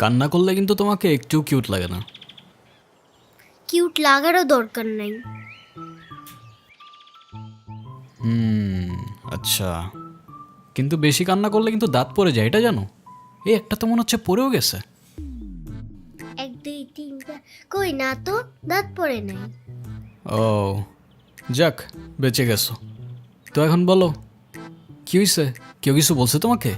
কান্না করলে কিন্তু তোমাকে একটু কিউট লাগে না। কিউট লাগারও দরকার নাই। আচ্ছা, কিন্তু বেশি কান্না করলে কিন্তু দাঁত পড়ে যায়, এটা জানো? এই একটা তো মনে হচ্ছে পড়েও গেছে। 1 2 3 4 কই না তো, দাঁত পড়ে নাই। ও যাক, বেঁচে গেছো। তো এখন বলো কি হয়েছে? কেউ কিছু বলছে তোমাকে?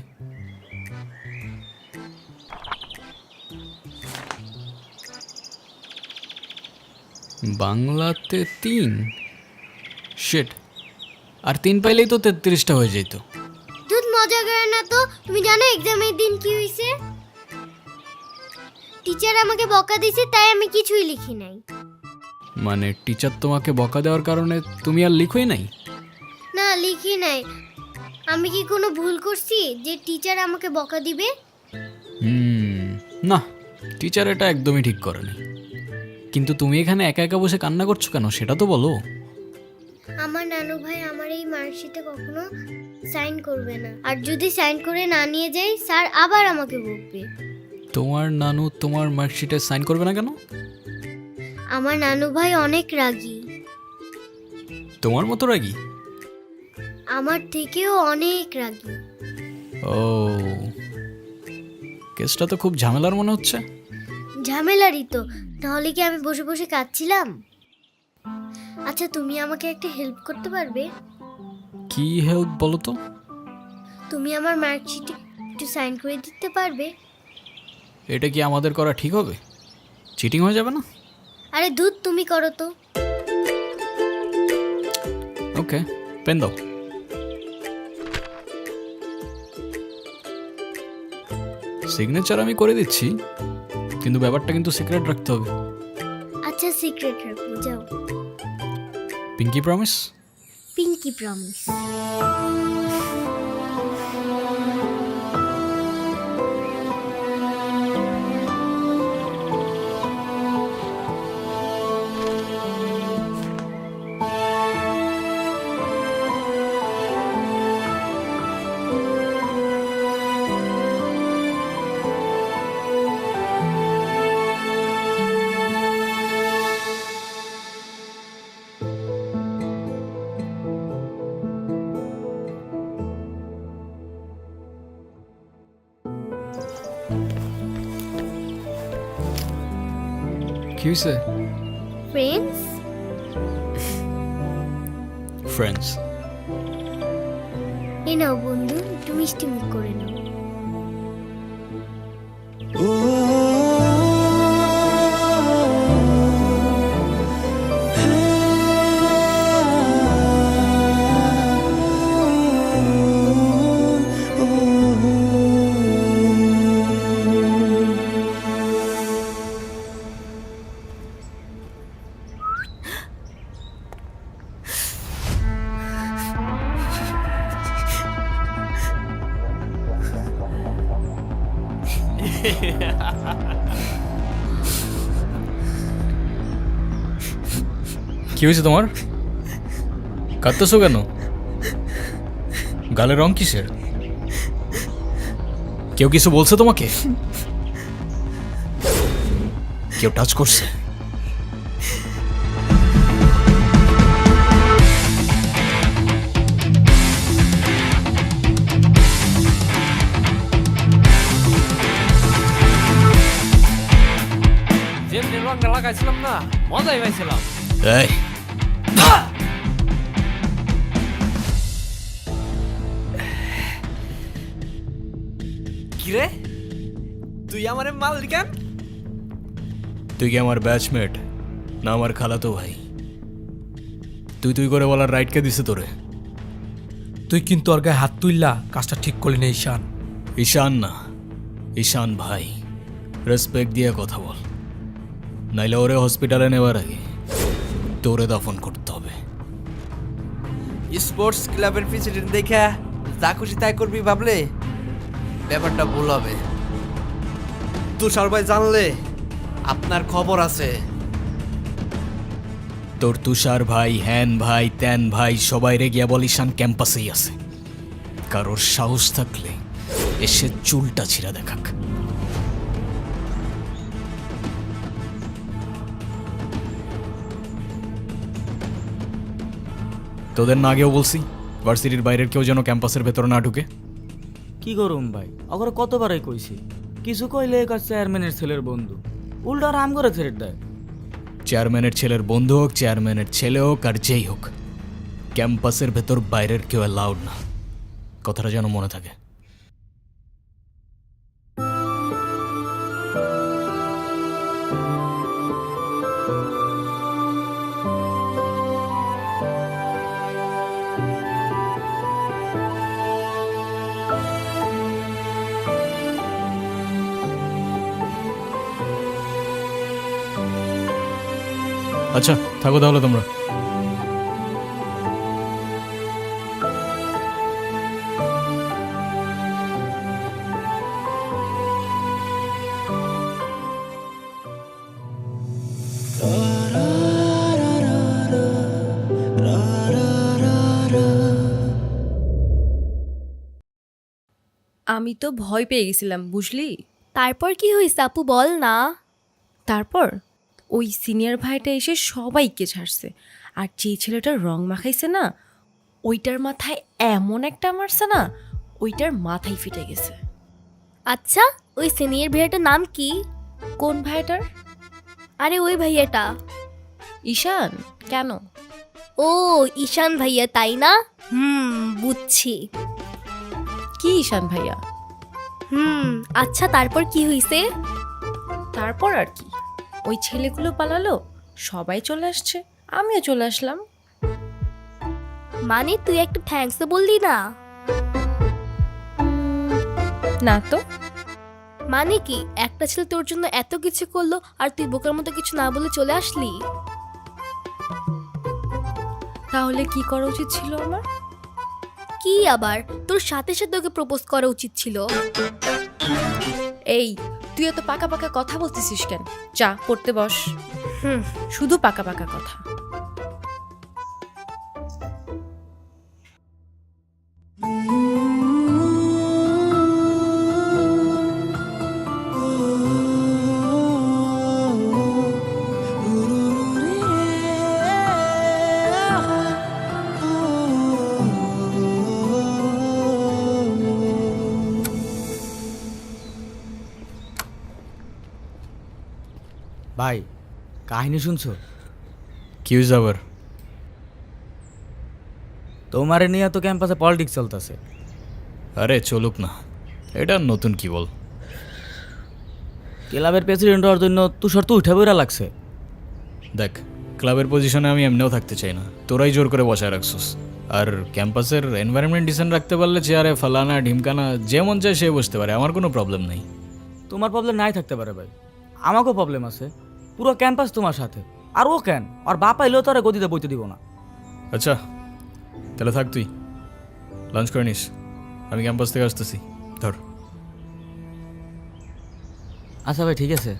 বাংলাতে 3 শিট, আর 3 পাইলেই তো 33টা হয়ে যেত। দুধ মজা করে না তো। তুমি জানো এক্সামের দিন কি হয়েছে? টিচার আমাকে বকা দিয়েছে, তাই আমি কিছুই লিখি নাই। মানে টিচার তোমাকে বকা দেওয়ার কারণে তুমি আর লিখোই নাই? না, লিখি নাই। আমি কি কোনো ভুল করছি যে টিচার আমাকে বকা দিবে? না, টিচার এটা একদমই ঠিক করেনি। কিন্তু তুমি এখানে একা একা বসে কান্না করছো কেন, সেটা তো বলো। আমার নানু ভাই আমার এই মার্কশিটে কখনো সাইন করবে না, আর যদি সাইন করে না নিয়ে যাই স্যার আবার আমাকে বকবে। তোমার নানু তোমার মার্কশিটে সাইন করবে না কেন? আমার নানু ভাই অনেক রাগী, তোমার মতো রাগী? আমার থেকেও অনেক রাগী। ও, কেসটা তো খুব ঝামেলার মনে হচ্ছে। ঝামেলারই তো, তাহলে কি আমি বসে বসে কাঁদছিলাম? আচ্ছা, তুমি আমাকে একটা হেল্প করতে পারবে? কি হেল্প বলো তো? তুমি আমার মার্কশিটে একটু সাইন করে দিতে পারবে? এটা কি আমাদের করা ঠিক হবে? চিটিং হয়ে যাবে না? আরে দুধ, তুমি করো তো। ওকে, পেন দাও। সিগনেচার আমি করে দিচ্ছি, কিন্তু ব্যাপারটা কিন্তু সিক্রেট রাখতে হবে। আচ্ছা, সিক্রেট রাখবো, যাও। Pinky promise? Pinky promise. কি হয়েছে? ফ্রেন্ডস? ফ্রেন্ডস? এই নাও বন্ধু, একটু মিষ্টি মুখ করে নাও। কি হয়েছে তোমার? কাঁদতেছো কেন? গালে রং কিসের? কেউ কিছু বলছে তোমাকে? কেউ টাচ করছে? যেমনি রংটা লাগাইছিলাম না, মজাই পাইছিলাম। এই, কিরে তুই আমারে মারলি কেন? তুই কি আমার ব্যাচমেট না আমার খালাতো ভাই? তুই করে বলার রাইট কে দিছে তোরে? তুই কিন্তু ওর গায়ে হাত তুললা কাজটা ঠিক করলি না ঈশান। ঈশান না, ঈশান ভাই। রেসপেক্ট দিয়ে কথা বল, নাইলে ওরে হসপিটালে নেওয়ার আগে তোরে দাফন করতে হবে। স্পোর্টস ক্লাবের প্রেসিডেন্ট দেখা যা খুশি তাই করবি ভাবলে ব্যাপারটা ভুল হবে। তুষার ভাই জানলে আপনার খবর আছে। তোর তুষার ভাই, হ্যান ভাই, ত্যান ভাই সবাই রে গিয়া বল ঈশান ক্যাম্পাসেই আছে। কারোর সাহস থাকলে এসে চুলটা ছিঁড়া দেখাক। তোদের না আগেও বলছি ভার্সিটির বাইরের কেউ যেন ক্যাম্পাসের ভেতরে না ঢুকে। কি করুম ভাই, অগর কতবারই কইছি, কিছু কইলে কাজ চেয়ারম্যানের ছেলের বন্ধু, উল্টা রাম করে ছেড়ে দেয়। চেয়ারম্যানের ছেলের বন্ধু হোক, চেয়ারম্যানের ছেলে হোক, আর যেই হোক, ক্যাম্পাসের ভেতর বাইরের কেউ অ্যালাউড না। কথাটা যেন মনে থাকে। আচ্ছা থাকো তাহলে তোমরা। আমি তো ভয় পেয়ে গেছিলাম বুঝলি। তারপর কি হয়েছে আপু বল না। তারপর ওই সিনিয়র ভাইটা এসে সবাইকে ছাড়ছে, আর যেই ছেলেটার রং মাখাইছে না ওইটার মাথায় এমন একটা মারছে না, ওইটার মাথায় ফিটে গেছে। আচ্ছা ওই সিনিয়র ভাইয়াটার নাম কি? কোন ভাইটার? আরে ওই ভাইয়াটা। ঈশান। কেন? ও ঈশান ভাইয়া তাই না? বুঝছি। কি ঈশান ভাইয়া? আচ্ছা তারপর কি হয়েছে? তারপর আর কি, ওই ছেলেগুলো পালালো, সবাই চলে আসছে, আমিও চলে আসলাম। মানে তুই একটা থ্যাঙ্কস বললি না? না তো। মানে কি একটা ছেলে তোর জন্য এত কিছু করলো আর তুই বোকার মতো কিছু না বলে চলে আসলি? তাহলে কি করা উচিত ছিল আমার? কি আবার, তোর সাথে সাথে ওকে প্রপোজ করা উচিত ছিল। এই তুই এত পাকা পাকা কথা বলতেছিস কেন? যা পড়তে বস। হুম। শুধু পাকা পাকা কথা। ভাই কাহিনী শুনছো? কি হয়েছে আবার? তোমারে নিয়ে তো ক্যাম্পাসে পলিটিক্স চলতেছে। আরে চলুক না, এটা নতুন কি বল। ক্লাবের প্রেসিডেন্ট হওয়ার জন্য তুষার তো উঠে বইরা লাগছে। দেখ ক্লাবের পজিশনে আমি এমনিও থাকতে চাই না, তোরাই জোর করে বসায় রাখছিস। আর ক্যাম্পাসের এনভায়রনমেন্ট ডিসেন্ট রাখতে পারলে চেয়ারে ফালানা ঢিমকানা যে মন চায় সে বসতে পারে, আমার কোনো প্রবলেম নেই। তোমার প্রবলেম নাই থাকতে পারে ভাই, আমাকেও প্রবলেম আছে। পুরো ক্যাম্পাস তোমার সাথে, আর ও কেন, আর বাপ আইলেও তো আর গদিতে বইতে দিব না। আচ্ছা তাহলে থাক, তুই লাঞ্চ করে নিস, আমি ক্যাম্পাস থেকে আসতেছি। ধর। আচ্ছা ভাই ঠিক আছে।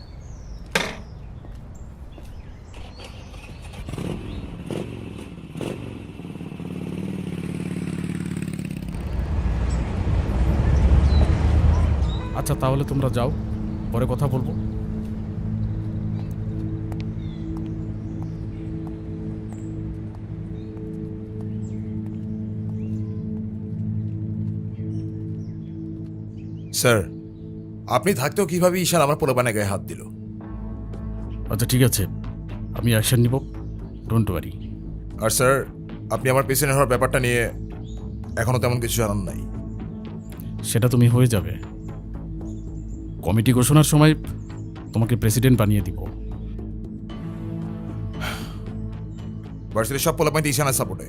আচ্ছা তাহলে তোমরা যাও, পরে কথা বলবো। স্যার, আপনি থাকতেও কিভাবে ঈশান আমার পোলাপানের গায়ে হাত দিল? আচ্ছা ঠিক আছে, আমি অ্যাকশন নিব, ডোন্ট ওয়ারি। আর স্যার, আপনি আমার পেছনে হওয়ার ব্যাপারটা নিয়ে এখনো তেমন কিছু জানান নাই। সেটা তুমি হয়ে যাবে, কমিটি ঘোষণার সময় তোমাকে প্রেসিডেন্ট বানিয়ে দিব। ভার্সিটির সব পোলাপানি ঈশানের সাপোর্টে।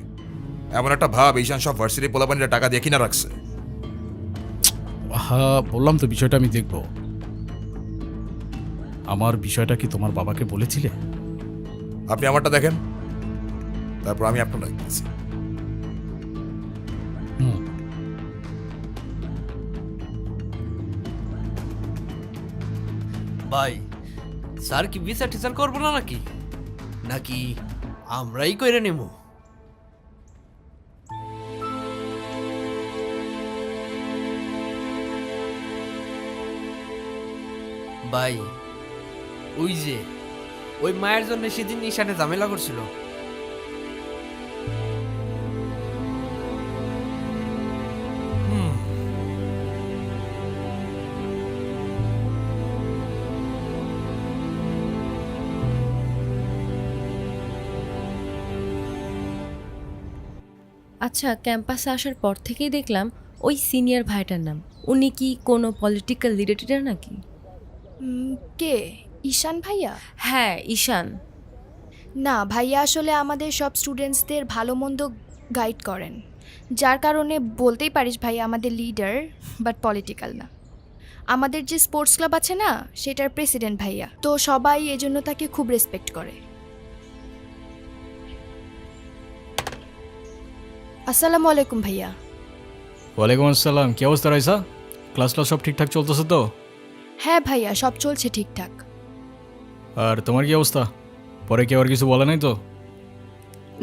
এমন একটা ভাব ঈশান সব ভার্সিটির পোলাপানিরা টাকা দিয়ে কিনা রাখছে। হ্যাঁ, বললাম তো বিষয়টা আমি দেখব। আমার বিষয়টা কি তোমার বাবাকে বলেছিলে? আপনি আমারটা দেখেন, তারপর আমি আপনার দেখতেছি। ভাই স্যার কি বিচার টিচার করবো না নাকি নাকি আমরাই কইরে নেব? ভাই ওই যে ওই মায়ের জন্য সেদিন ঈশানে ঝামেলা করছিল। আচ্ছা, ক্যাম্পাসে আসার পর থেকেই দেখলাম ওই সিনিয়র ভাইটার নাম। উনি কি কোনো পলিটিক্যাল রিলেটেড নাকি? কে? ঈশান ভাইয়া? হ্যাঁ, ঈশান। না, ভাইয়া আসলে আমাদের সব স্টুডেন্টসদের ভালো মন্দ গাইড করেন, যার কারণে বলতেই পারিস ভাইয়া আমাদের লিডার, বাট পলিটিক্যাল না। আমাদের যে স্পোর্টস ক্লাব আছে না, সেটার প্রেসিডেন্ট ভাইয়া, তো সবাই এজন্য তাকে খুব রেসপেক্ট করে। আসসালামু আলাইকুম ভাইয়া। ওয়ালাইকুম আসসালাম। কি অবস্থা রাইসা? ক্লাস সব ঠিকঠাক চলতেছে তো? হ্যাঁ ভাইয়া, সব চলছে ঠিকঠাক। আর তোমার কি অবস্থা? পরে কেউ আর কিছু বলে নাই তো?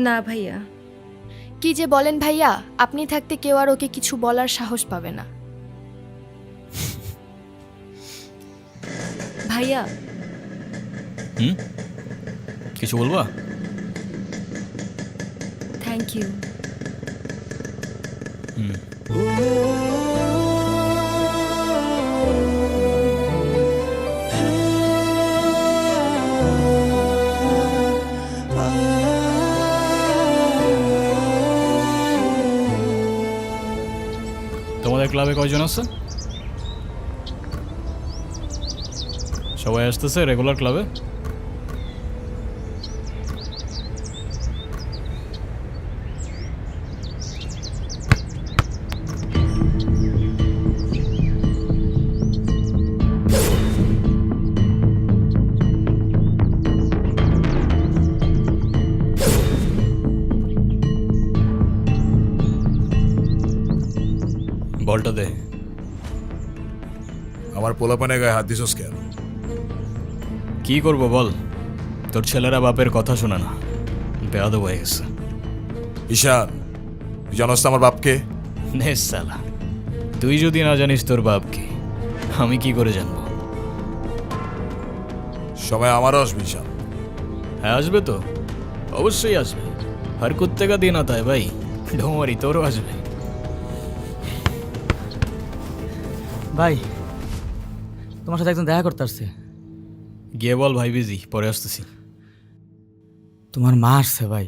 না ভাইয়া। কি যে বলেন ভাইয়া, আপনি থাকতে কেউ আর ওকে কিছু বলার সাহস পাবে না। ভাইয়া, কিছু বলবা? Thank you. তোমাদের ক্লাবে কয়জন আছে? সবাই আসতেছে রেগুলার ক্লাবে? বলটা দে। আমার পোলাপানের গায়ে হাত দিছস কেন? কি করব বল, তোর ছেলেরা বাপের কথা শোনে না, বেয়াদব হয়ে গেছে। ঈশান, তুই জানোস তো আমার বাপকে? নে সালা, তুই যদি না জানিস তোর বাপকে, আমি কি করে জানবো? সময় আমারও আসবে ঈশান। হ্যাঁ আসবে তো, অবশ্যই আসবে। হর কুত্তে কা দিন আতা হ্যায় ভাই, ডোমারি তোরও আসবে। ভাই, তোমার সাথে একজন দেখা করতে আসছে। গিয়ে বল ভাই বিজি, পরে আসতেছি। তোমার মা আসছে ভাই।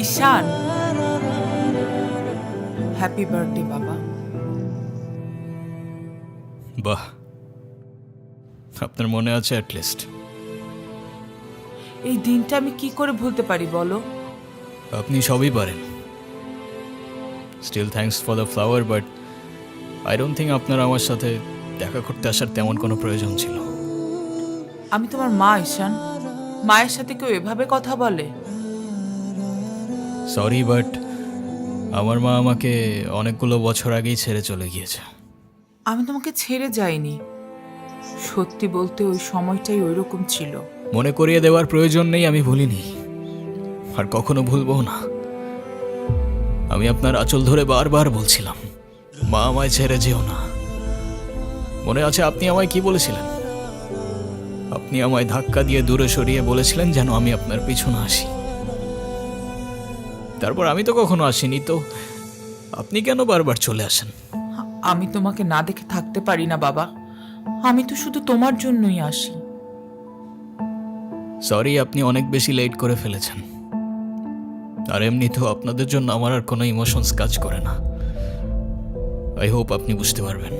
ঈশান, হ্যাপি বার্থডে বাবা। বাহ, আপনার মনে আছে অ্যাটলিস্ট। এই দিনটা আমি কি করে ভুলতে পারি বলো? আপনি সবই পারেন। Still thanks for the flower, but I don't think আপনার আমার সাথে দেখা করতে আসার তেমন কোনো প্রয়োজন ছিল। আমি তোমার মা ঈশান, মায়ের সাথে কেউ এভাবে কথা বলে? সরি, বাট আমার মা আমাকে অনেকগুলো বছর আগেই ছেড়ে চলে গিয়েছে। আমি তোমাকে ছেড়ে যাইনি, সত্যি বলতে ওই সময়টাই ওইরকম ছিল। মনে করিয়ে দেওয়ার প্রয়োজন নেই, আমি ভুলিনি আর কখনো ভুলবো না। আমি আপনার আঁচল ধরে বারবার বলছিলাম, মা আমায় ছেড়ে যেও না, মনে আছে আপনি আমায় কি বলেছিলেন? আপনি আমায় ধাক্কা দিয়ে দূরে সরিয়ে বলেছিলেন যেন আমি আপনার পিছনে আসি। তারপর আমি তো কখনো আসিনি, তো আপনি কেন বারবার চলে আসেন? আমি তোমাকে না দেখে থাকতে পারি না বাবা, আমি তো শুধু তোমার জন্যই আসি। সরি, আপনি অনেক বেশি লেট করে ফেলেছেন। আর এমনিতেও আপনাদের জন্য আমার আর কোনো ইমোশনস কাজ করে না। আই হোপ আপনি বুঝতে পারবেন।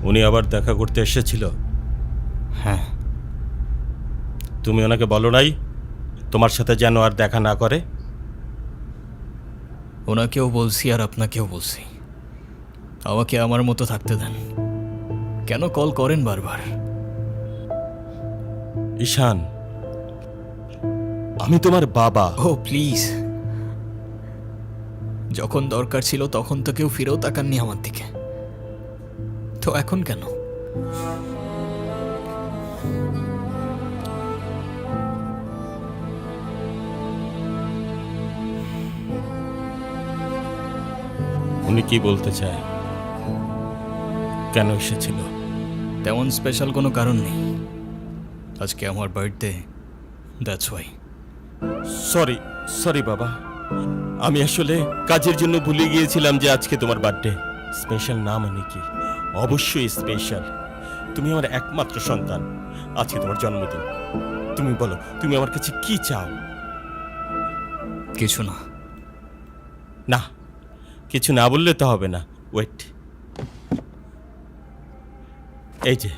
উনি আবার দেখা করতে এসেছিল? হ্যাঁ। তুমি ওনাকে বলো নাই তোমার সাথে যেন আর দেখা না করে? ওনাকেও বলছি আর আপনাকেও বলছি, আমাকে আমার মতো থাকতে দেন। কেন কল করেন বারবার? ঈশান, আমি তোমার বাবা। ও প্লিজ, যখন দরকার ছিল তখন তো কেউ ফিরেও তাকাননি আমার দিকে, তো এখন কেন? উনি কি বলতে চায়? কেন এসেছিল? তেমন স্পেশাল কোনো কারণ নেই, আজকে আমার birthday, that's why. Sorry sorry বাবা, আমি আসলে কাজের জন্য ভুলে গিয়েছিলাম যে আজকে তোমার বার্থডে। স্পেশাল না মানে কি? অবশ্যই স্পেশাল। তুমি আমার একমাত্র সন্তান, আজকে তোমার জন্মদিন। তুমি বলো, তুমি আমার কাছে কি চাও? কিছু না। না, কিছু না বললে তো হবে না। ওয়েট, এই যে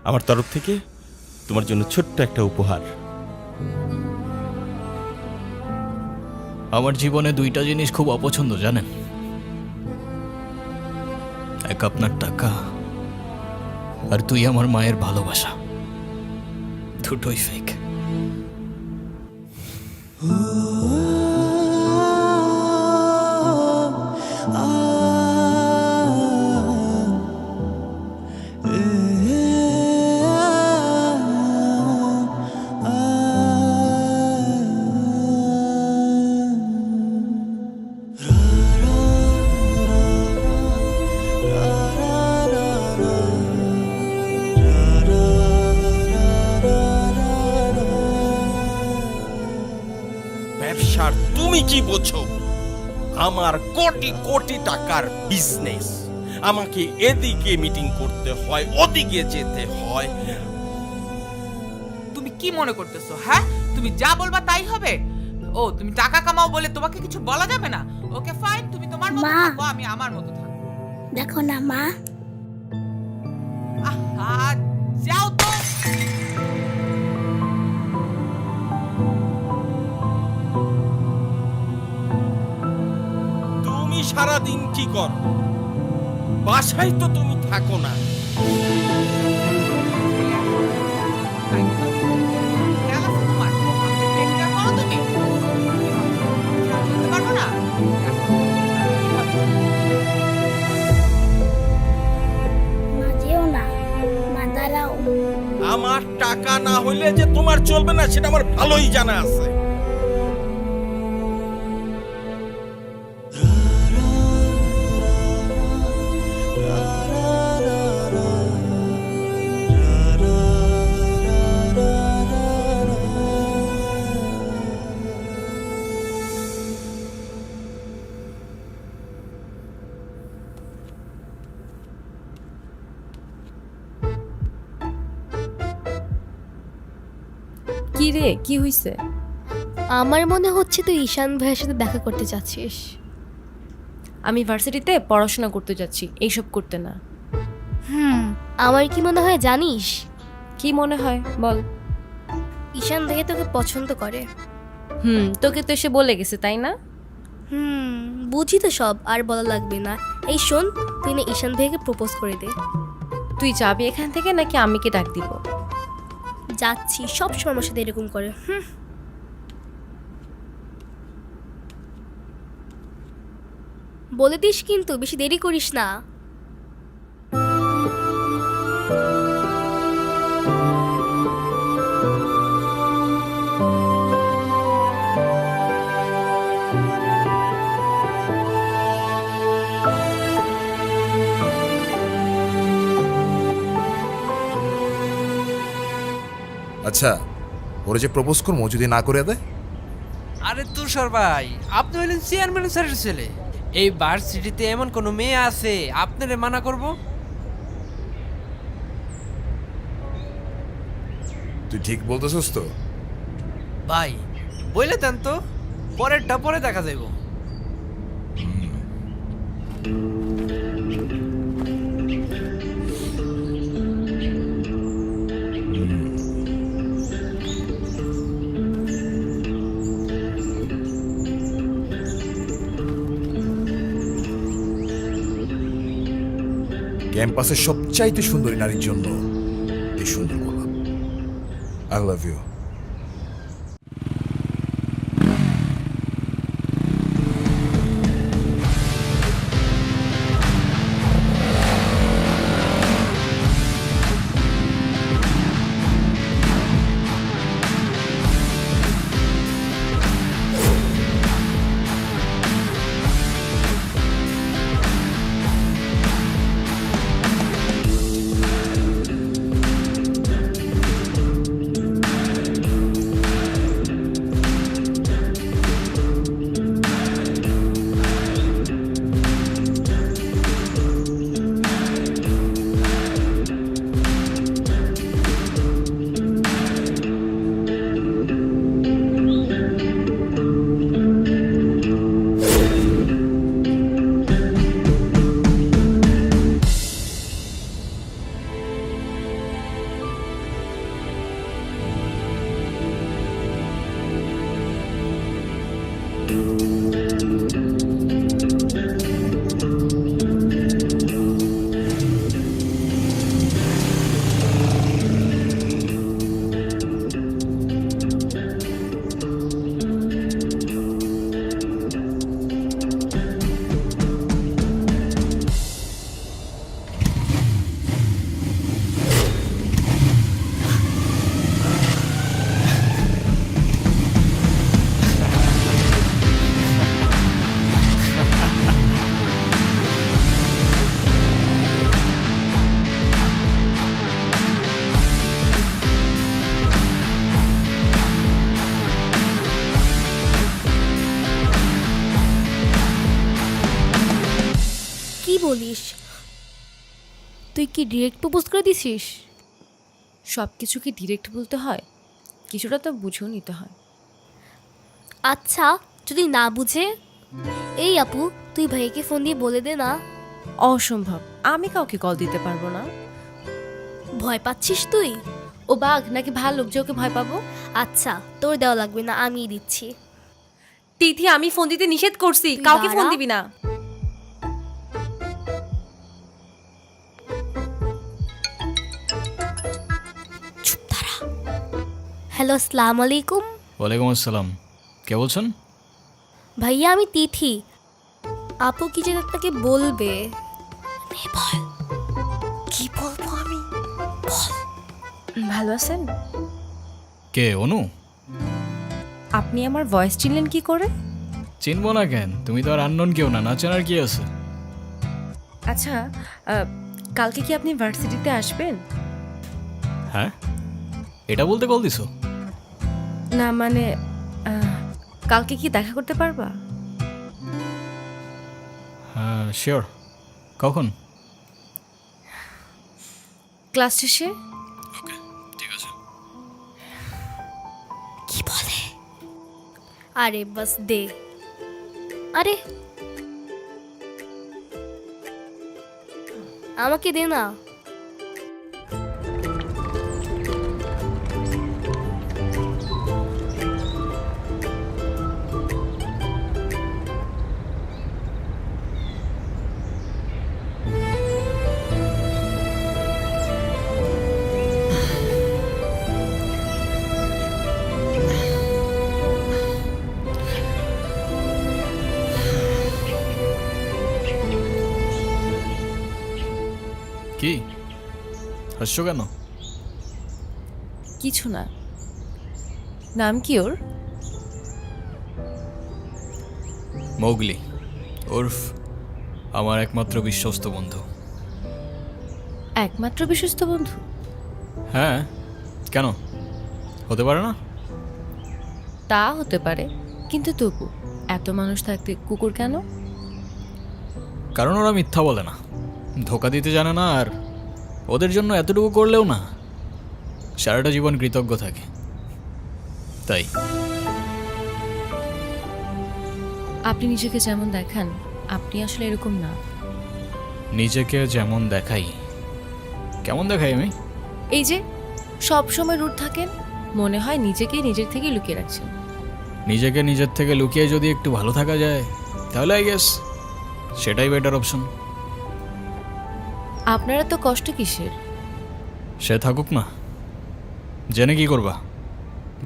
আমার তরফ থেকে তোমার জন্য ছোট্ট একটা উপহার। আমার জীবনে দুইটা জিনিস খুব অপছন্দ জানেন, এক আপনার টাকা আর তুই আমার মায়ের ভালোবাসা, দুটোই ফেক। ব্যবসার তুমি কি বোঝো? আমার কোটি কোটি টাকার বিজনেস, আমাকে এদিকে মিটিং করতে হয়, ওদিকে যেতে হয়। তুমি কি মনে করতেছো? হ্যাঁ, তুমি যা বলবা তাই হবে? ও, তুমি টাকা কামাও বলে তোমাকে কিছু বলা যাবে না? ওকে ফাইন, তুমি তোমার মতো মা। থাকো, আমি আমার মতো থাকবো। দেখো না মা, আহা, যাও তো। তুমি সারাদিন কি করো? বাসায় তো তুমি থাকো না। খেয়াল আছে তোমার? আমাকে take care করো তুমি? বলতে পারবো না? মা যেও না, মা দাঁড়াও। আমার টাকা না হইলে যে তোমার চলবে না সেটা আমার ভালোই জানা আছে। কি রে, কি হইছে? আমার মনে হচ্ছে তুই ঈশান ভাইয়ের সাথে দেখা করতে চাচ্ছিস। আমি ভার্সিটিতে পড়াশোনা করতে যাচ্ছি, এইসব করতে না। আমার কি মনে হয় জানিস? কি মনে হয় বল। ঈশান ভাইয়া তোকে পছন্দ করে। তোকে তো এসে বলে গেছে তাই না? বুঝি তো সব, আর বলা লাগবে না। এই শোন, তুই না ঈশান ভাইয়াকে প্রপোজ করে দে। তুই যাবি এখান থেকে নাকি আমিকে ডাক দিব? যাচ্ছি, সব সময় আমার সাথে এরকম করে। বলে দিস কিন্তু, বেশি দেরি করিস না। আচ্ছা, ওরা যে প্রপোজ করবো যদি না করে দেয়? আরে তুষার ভাই, আপনি হলেন চেয়ারম্যান স্যারের ছেলে। এই ভার্সিটিতে এমন কোনো মেয়ে আছে আপনারে মানা করব? তুই ঠিক বলতেছিস তো? ভাই বলে দেন তো, পরেরটা পরে দেখা যাইব। ক্যাম্পাসের সবচাইতে সুন্দরী নারীর জন্য এই সুন্দর গোলাপ। I love you. কি বলিস? তুই কি ডিরেক্ট প্রপোজ করে দিছিস? সব কিছু কি ডিরেক্ট বলতে হয়? কিছুটা তো বুঝেও নিতে হয়। আচ্ছা, যদি না বুঝে? এই আপু, তুই ভাইকে ফোন দিয়ে বলে দে না। অসম্ভব, আমি কাউকে কল দিতে পারবো না। ভয় পাচ্ছিস তুই? ও বাঘ নাকি ভাল্লুক যে ওকে ভয় পাবো? আচ্ছা, তোর দেওয়া লাগবে না, আমিই দিচ্ছি। তিথি, আমি ফোন দিতে নিষেধ করছি, তুই কাউকে ফোন দাঁড়া। দিবি না। হ্যালো, আসসালামু আলাইকুম। ওয়ালাইকুম আসসালাম। কে বলছেন? ভাইয়া, আমি তিথি। আপু কি যেন আপনাকে বলবে। কি বলবো আমি? ভালো আছেন? কে, অনু? আপনি আমার ভয়েস চিনলেন কি করে? চিনবো না কেন? তুমি তো আর আননোন কেউ না, না চেনার কি আছে? আচ্ছা, কালকে কি আপনি ভার্সিটিতে আসবেন? হ্যাঁ, এটা বলতে কল দিছো? না মানে, কালকে কি দেখা করতে পারবা? হ্যাঁ, শিওর। কখন? ক্লাস শেষে। ওকে, ঠিক আছে। কি বলে? আরে বাস দে। আরে আমাকে দে না। হাসছো কেন? কিছু না। নাম কি ওর? মৌগলি, ওরফ আমার একমাত্র বিশ্বস্ত বন্ধু। একমাত্র বিশ্বস্ত বন্ধু? হ্যাঁ, কেন হতে পারে না? তা হতে পারে, কিন্তু তবু এত মানুষ থাকতে কুকুর কেন? কারণ ওরা মিথ্যা বলে না, ধোকা দিতে জানে না, আর ওদের জন্য এতটুকু করলেও না সারাটা জীবন কৃতজ্ঞ থাকে, তাই। আপনি নিজেকে যেমন দেখান, আপনি আসলে এরকম না। নিজেকে যেমন দেখাই? কেমন দেখাই আমি? এই যে সব সময় রুট থাকেন, মনে হয় নিজেকে নিজের থেকে লুকিয়ে রাখছেন। নিজেকে নিজের থেকে লুকিয়ে যদি একটু ভালো থাকা যায় তাহলে আই গেস সেটাই বেটার অপশন। আপনারা তো কষ্ট কিসের? সে থাকুক না, জেনে কি করবা?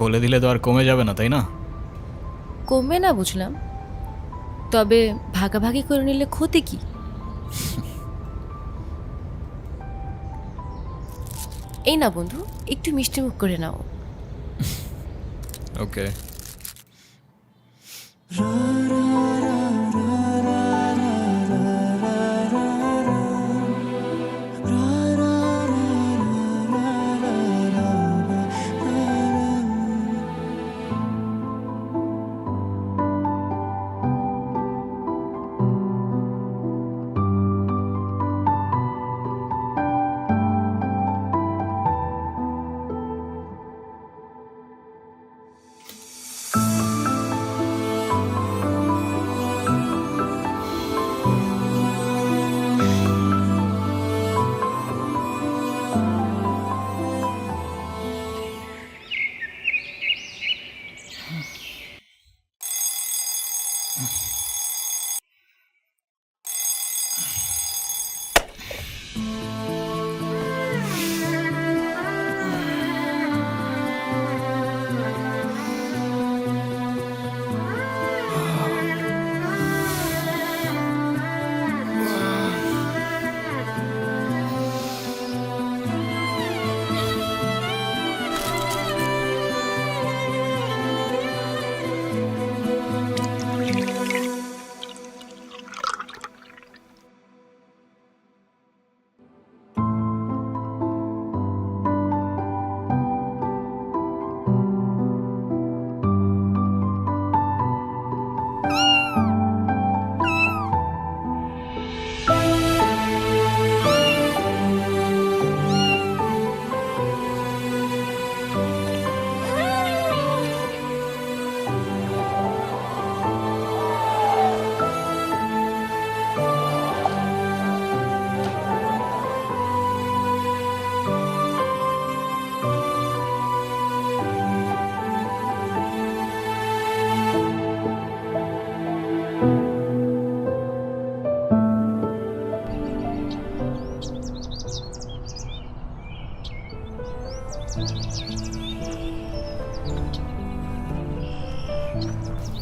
বলে দিলে তো আর কমে যাবে না, তাই না? কমবে না বুঝলাম, তবে ভাগাভাগি করে নিলে ক্ষতি কি? এই না বন্ধু, একটু মিষ্টি মুখ করে নাও। ওকে।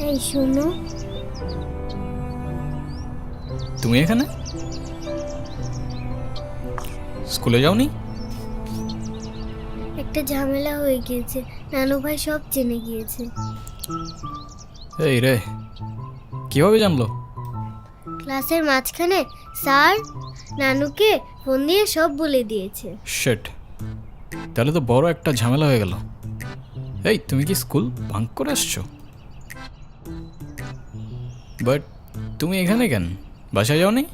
এই শোনো, তুমি এখানে? স্কুলে যাওনি? একটা ঝামেলা হয়ে গিয়েছে, নানু ভাই সব জেনে গিয়েছে। এই রে, কিভাবে জানলো? ক্লাসের মাঝখানে স্যার নানুকে ফোন দিয়ে সব বলে দিয়েছে। শিট, তাহলে তো বড় একটা ঝামেলা হয়ে গেল। এই, তুমি কি স্কুল ভাঙ করে আসছো? বাট তুমি এখানে কেন? বাসায় যাওনি?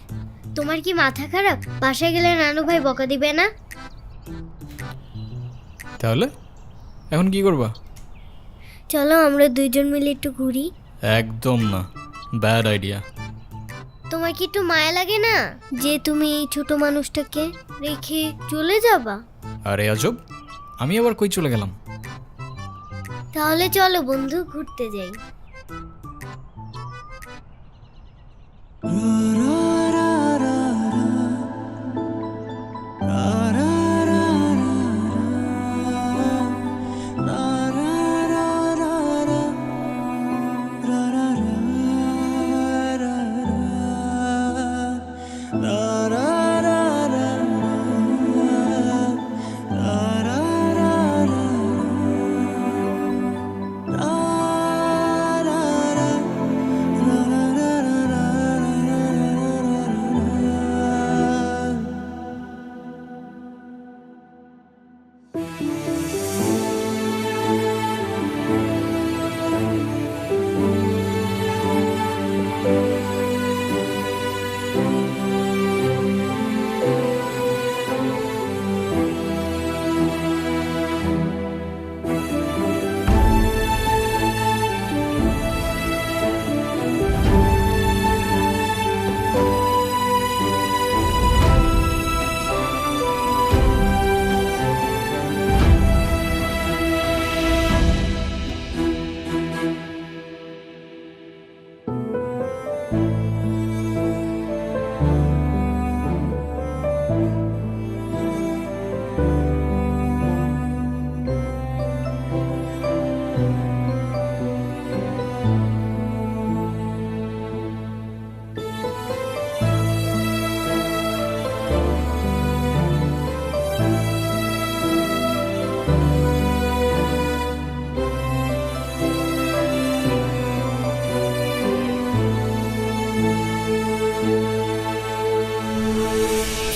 তোমার কি মাথা খারাপ? বাসায় গেলে নানু ভাই বকা দিবে না? তাহলে এখন কি করবা? চলো আমরা দুইজন মিলে একটু ঘুরি। একদম না, ব্যাড আইডিয়া। তোমার কি একটু মায়া লাগে না যে তুমি এই ছোট মানুষটাকে রেখে চলে যাবা? আরে আজব, আমি আবার কই চলে গেলাম? তাহলে চলো বন্ধু, ঘুরতে যাই।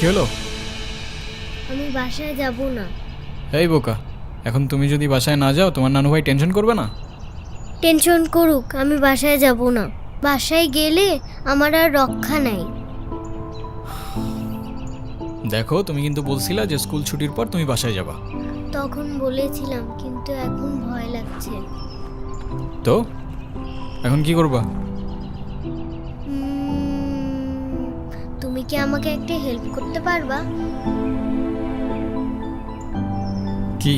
কি হলো? আমি বাসায় যাব না। এই বোকা, এখন তুমি যদি বাসায় না যাও তোমার নানু ভাই টেনশন করবে না? টেনশন করুক, আমি বাসায় যাব না। বাসায় গেলে আমার আর রক্ষা নাই। দেখো, তুমি কিন্তু বলছিলা যে স্কুল ছুটির পর তুমি বাসায় যাবা। তখন বলেছিলাম, কিন্তু এখন ভয় লাগছে। তো এখন কি করবা? তুমি কি আমাকে একটা হেল্প করতে পারবা? কি?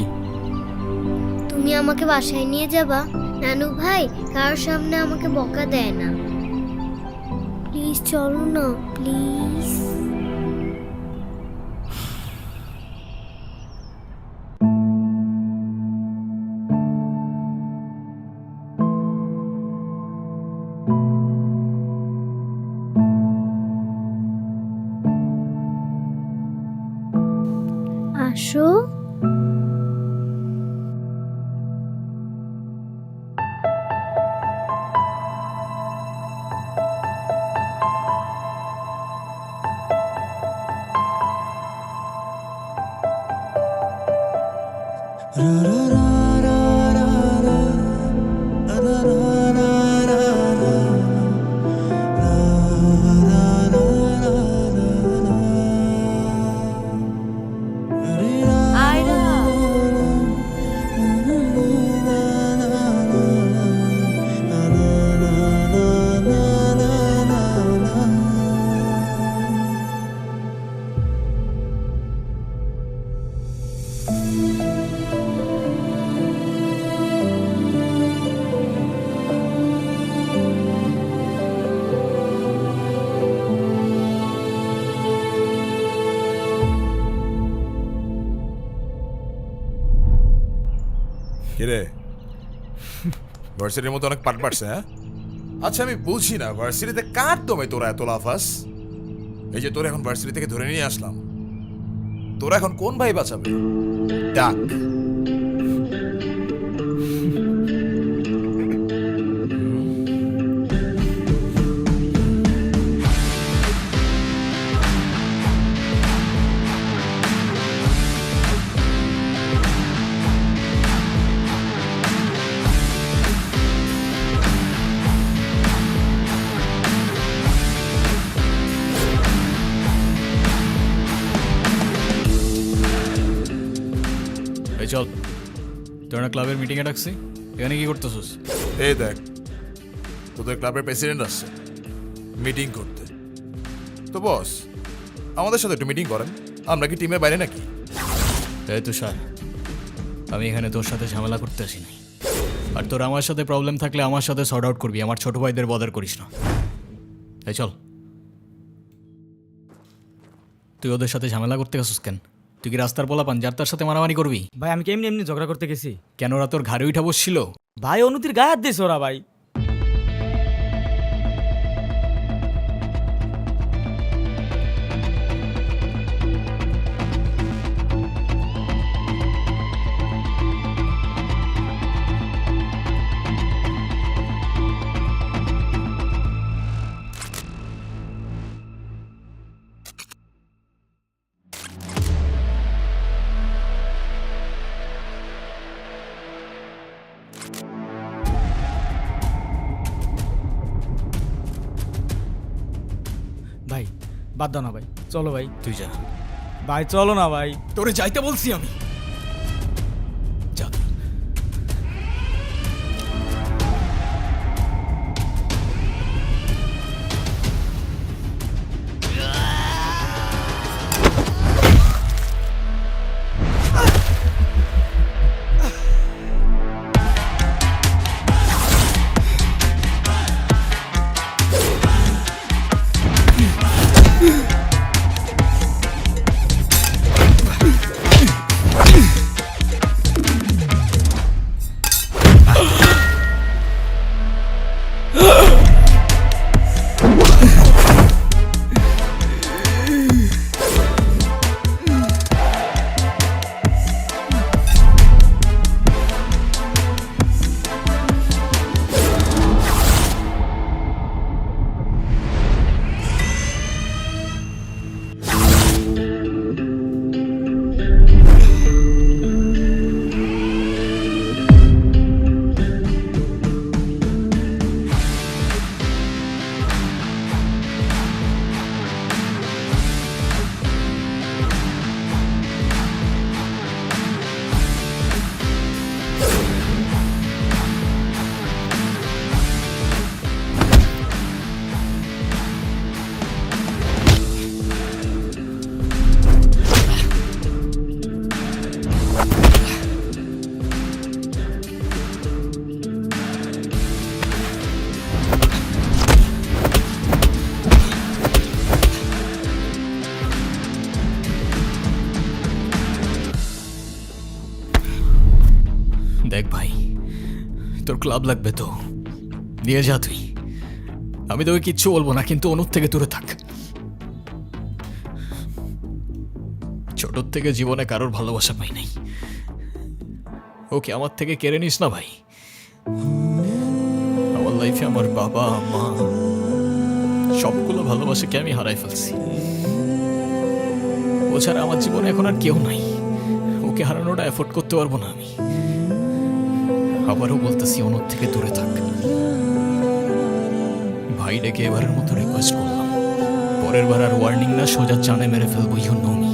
তুমি আমাকে বাসায় নিয়ে যাবা? নানু ভাই কারোর সামনে আমাকে বকা দেয় না। প্লিজ চলো না, প্লিজ। আসো। কিরে, ভার্সিটির মতো অনেক পাট পাটছে, হ্যাঁ? আচ্ছা, আমি বুঝি না ভার্সিটিতে কার দমে তোরা এত লাফাস? এই যে তোরা এখন ভার্সিটি থেকে ধরে নিয়ে আসলাম, তোরা এখন কোন ভাই বাঁচাবে? ডাক। এই চল, তোর না ক্লাবের মিটিংয়ে ডাকছি, এখানে কি করতেছিস? এই দেখ, তোদের ক্লাবের প্রেসিডেন্ট আসছে মিটিং করতে। তো বস, আমাদের সাথে একটু মিটিং করেন। আমরা কি টিমের বাইরে নাকি? এই তুষার, আমি এখানে তোর সাথে ঝামেলা করতে আসিনি। আর তোর আমার সাথে প্রবলেম থাকলে আমার সাথে সর্ট আউট করবি, আমার ছোট ভাইদের বদার করিস না। এই চল। তুই ওদের সাথে ঝামেলা করতে গেছিস কেন? তুই কি রাস্তার পোলাপান যার তার সাথে মারামারি করবি? ভাই আমি কেমনি এমনি ঝগড়া করতে গেছি? কেন, ওরা তোর ঘাড়ে উঠা বসছিল? ভাই অনুতির গায়ে হাত দিয়েছে ওরা ভাই। ভাই বাদ দাও না ভাই, চলো ভাই। তুই যা ভাই চলো না ভাই। তোরে যাইতে বলছি আমি, যা। তোর ক্লাব লাগবে তো নিয়ে যা তুই। আমি তোকে কিচ্ছু বলবো না, কিন্তু অনুর থেকে দূরে থাক। ছোটোর থেকে জীবনে কারোর ভালোবাসা পাই নাই, ওকে আমার থেকে কেড়ে নিস না ভাই। আমার লাইফে আমার বাবা মা সবগুলো ভালোবাসাকে আমি হারাই ফেলছি। ও ছাড়া আমার জীবনে এখন আর কেউ নাই, ওকে হারানোটা এফোর্ড করতে পারবো না আমি। আবারও বলতেছি অনুর থেকে দূরে থাক। ভাই ডেকে এবারের মতো রিকোয়েস্ট করলাম, পরের বার আর ওয়ার্নিং না, সোজা জানে মেরে ফেলবো। You know me.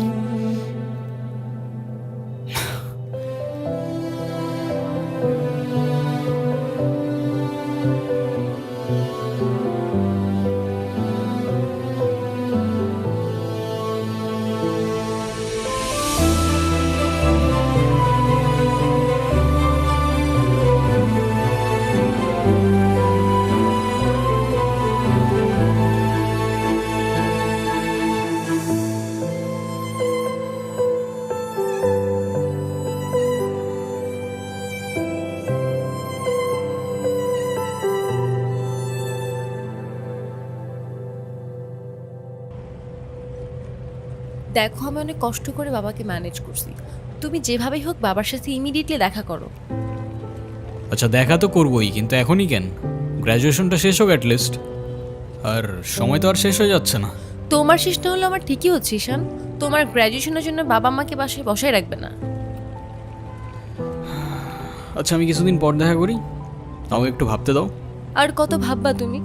দেখো আমি অনেক কষ্ট করে বাবাকে ম্যানেজ করছি, তুমি যেভাবেই হোক বাবার সাথে ইমিডিয়েটলি দেখা করো। আচ্ছা দেখা তো করবোই, কিন্তু এখনই কেন? গ্র্যাজুয়েশনটা শেষ হোক অ্যাটলিস্ট। আর সময় তো আর শেষ হয়ে যাচ্ছে না। তোমার শেষ না হলো আমার ঠিকই হচ্ছে ঈশান। তোমার গ্র্যাজুয়েশনের জন্য বাবা মাকে বাসায় বসায় রাখবে না। আচ্ছা আমি কিছুদিন পর দেখা করি, আমাকে একটু ভাবতে দাও। আর কত ভাববা তুমি?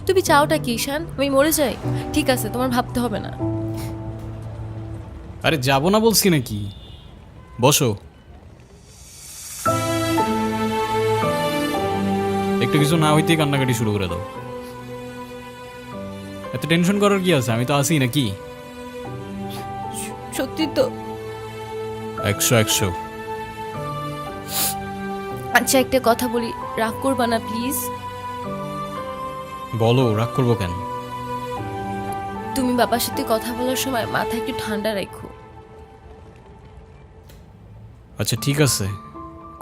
তুমি চাওটা কি ঈশান? আমি মরে যাই? ঠিক আছে, তোমার ভাবতে হবে না। আরে যাবো না বলছি নাকি, বসো। একটু কিছু না হইতেই কান্নাকাটি শুরু করে দাও। এত টেনশন করার কি আছে, আমি তো আসি নাকি। সত্যি তো? 100 আচ্ছা একটা কথা বলি, রাগ করবা না প্লিজ? বলো, রাগ করবো কেন? তুমি বাবার সাথে কথা বলার সময় মাথা একটু ঠান্ডা রাখো। আচ্ছা ঠিক আছে,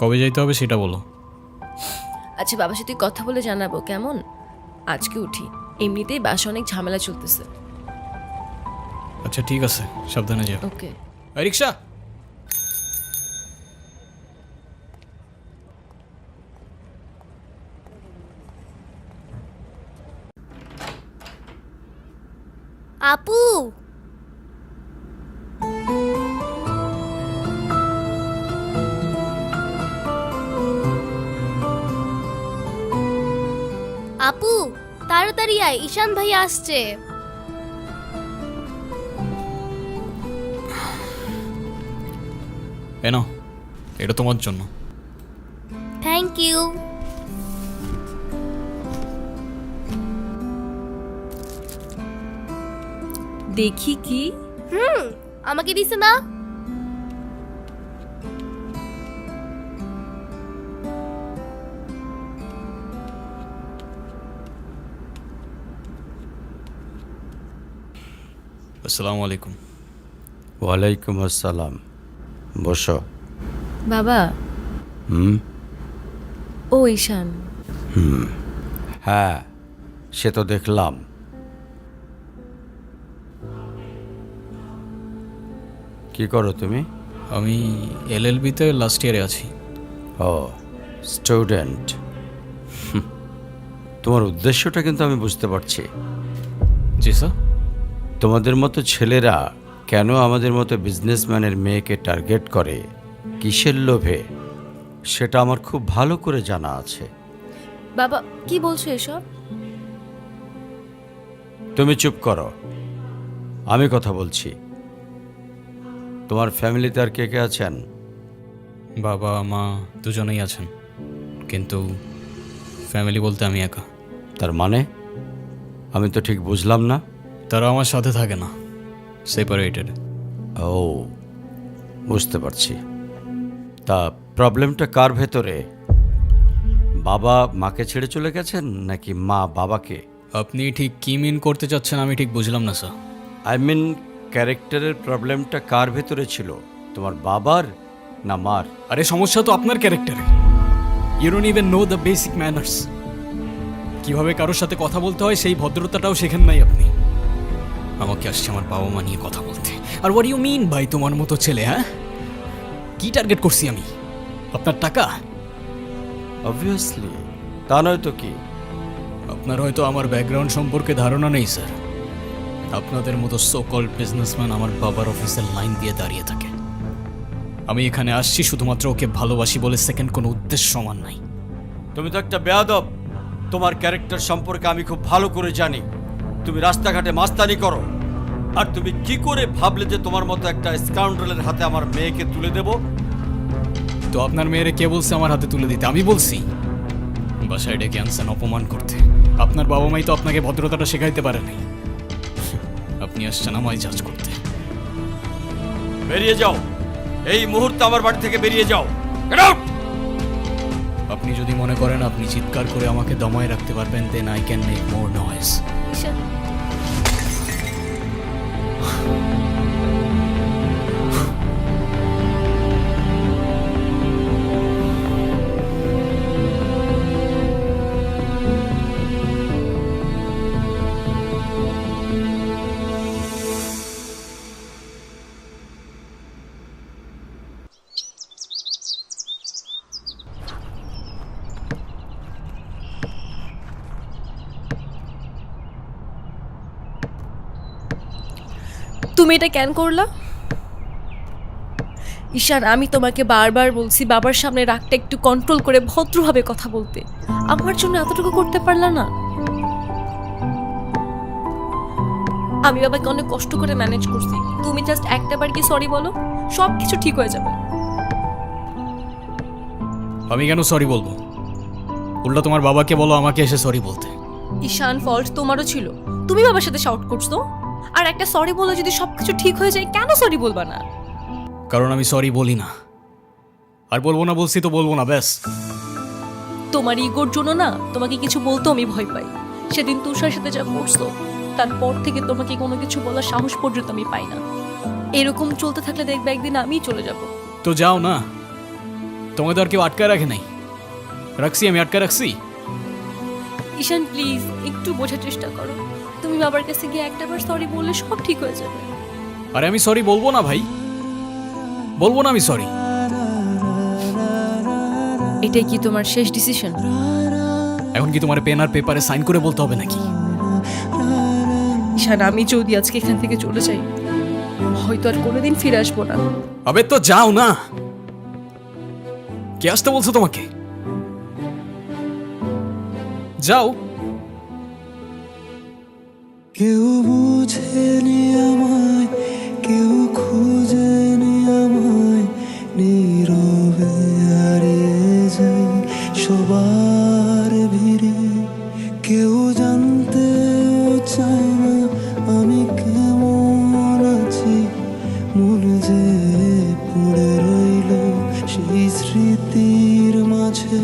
কবে যাইতে হবে সেটা বলো। আচ্ছা বাবার সাথে কথা বলে জানাবো কেমন? আজকে উঠি, এমনিতেই বাসা অনেক ঝামেলা চলতেছে। আচ্ছা ঠিক আছে, সাবধানে যাও। ওকে। এই রিক্সা। আপু, আপু তাড়াতাড়ি আয়, ঈশান ভাই আসছে। নাও, এটা তোমার জন্য। Thank you. দেখি কি? আমাকে দিছে না? আসসালামু আলাইকুম। ওয়ালাইকুম আসসালাম, বসো। বাবা। হুম। ও ঈশান। হ্যাঁ, সে তো দেখলাম। কি করো তুমি? আমি LLB-তে লাস্ট ইয়ারে আছি। ও স্টুডেন্ট। তোমার উদ্দেশ্যটা কিন্তু আমি বুঝতে পারছি। জি স্যার। তোমাদের মতো ছেলেরা কেন আমাদের মতো বিজনেসম্যানের মেয়েকে টার্গেট করে, কিসের লোভে, সেটা আমার খুব ভালো করে জানা আছে। বাবা কি বলছো এসব? তুমি চুপ করো, আমি কথা বলছি। তোমার ফ্যামিলিতে আর কে কে আছেন? বাবা মা দুজনেই আছেন, কিন্তু ফ্যামিলি বলতে আমি একা। তার মানে আমি তো ঠিক বুঝলাম না। তারা আমার সাথে থাকে না, সেপারেটেড। ও বুঝতে পারছি। তা প্রবলেমটা কার ভেতরে? বাবা মাকে ছেড়ে চলে গেছেন নাকি মা বাবাকে? আপনি ঠিক কি মিন করতে চাচ্ছেন আমি ঠিক বুঝলাম না স্যার। আই মিন ক্যারেক্টারের প্রবলেমটা কার ভেতরে ছিল, তোমার বাবার না মার? আরে সমস্যা তো আপনার ক্যারেক্টারে। You don't even know the basic manners. কিভাবে কারোর সাথে কথা বলতে হয় সেই ভদ্রতাটাও শেখেন নাই আপনি। আমাকে আসছে আমার বাবা মা নিয়ে কথা বলতে। আর হোয়াট ইউ মিন ভাই তোমার মতো ছেলে? হ্যাঁ, কি টার্গেট করছি আমি? আপনার টাকা? অবভিয়াসলি, তা নয় তো কি। আপনার হয়তো আমার ব্যাকগ্রাউন্ড সম্পর্কে ধারণা নেই স্যার। আপনাদের মতো সো কল্ড বিজনেসম্যান আমার বাবার অফিসের লাইন দিয়ে দাঁড়িয়ে থাকে। আমি এখানে আসছি শুধুমাত্র ওকে ভালোবাসি বলে, সেকেন্ড কোনো উদ্দেশ্য সমান নাই। তুমি তো একটা বেয়াদব। তোমার ক্যারেক্টার সম্পর্কে আমি খুব ভালো করে জানি। তুমি রাস্তাঘাটে মাস্তানি করো, আর তুমি কি করে ভাবলে যে তোমার মতো একটা স্কাউন্ডারের হাতে আমার মেয়েকে তুলে দেব? তো আপনার মেয়েরে কে বলছে আমার হাতে তুলে দিতে? আমি বলছি? বাসায় ডেকে আনছেন অপমান করতে। আপনার বাবা মাই তো আপনাকে ভদ্রতাটা শেখাইতে পারেনি। আপনি আসছেন আমায় জাজ করতে। বেরিয়ে যাও, এই মুহূর্তে আমার বাড়ি থেকে বেরিয়ে যাও। Get out! আপনি যদি মনে করেন আপনি চিৎকার করে আমাকে দমায় রাখতে পারবেন, then I can make more noise. Ishan, তুমি এটা কেন করলা? ঈশান, আমি তোমাকে বারবার বলছি বাবার সামনে রাগটা একটু কন্ট্রোল করে ভদ্রভাবে কথা বলতে। আমার জন্য এতটুকু করতে পারলা না? আমি বাবাকে অনেক কষ্ট করে ম্যানেজ করছি। তুমি জাস্ট একটাবার কি সরি বলো, সব কিছু ঠিক হয়ে যাবে। আমি কেন সরি বলবো? উল্টা তোমার বাবাকে বলো আমাকে এসে সরি বলতে। ঈশান, ফল্ট তোমারও ছিল। তুমি বাবার সাথে শাউট করছো, আর একটা সরি বলে যদি সবকিছু ঠিক হয়ে যায়, কেন সরি বলবা না? কারণ আমি সরি বলি না, আর বলবো না। বলছি তো বলবো না, ব্যাস। তোমার ইগোর জন্য না তোমাকে কিছু বলতেও আমি ভয় পাই। সেদিন তুষার সাথে যা করছো, তারপর থেকে তোমাকে কোনো কিছু বলার সাহস পর্যন্ত আমি পাই না। এরকম চলতে থাকলে দেখবে একদিন আমিই চলে যাব। তো যাও না, তোমাকে তো আর কেউ আটকায় রাখে নাই। রাখছি, আমি আটকায় রাখছি। ঈশান প্লিজ একটু বোঝার চেষ্টা করো। তুমি বাবার কাছে গিয়ে একটাবার সরি বললে সব ঠিক হয়ে যাবে। আরে আমি সরি বলবো না ভাই, বলবো না আমি সরি। এটাই কি তোমার শেষ ডিসিশন? এখন কি তোমার পেন আর পেপারে সাইন করে বলতে হবে নাকি? ঈশান, আমি যদি আজকে এখান থেকে চলে যাই, হয়তো আর কোনোদিন ফিরে আসবো না। আবে তো যাও না। কে আসতে বলছো তোমাকে? যাও। কেউ বুঝেনি আমায়, কেউ খুঁজেনি আমায়, নীরবে হারিয়ে যাই সবার ভিড়ে। কেউ জানতেও চায় না আমি কেমন আছি, মন যে পড়ে রইল সেই স্মৃতির মাঝে।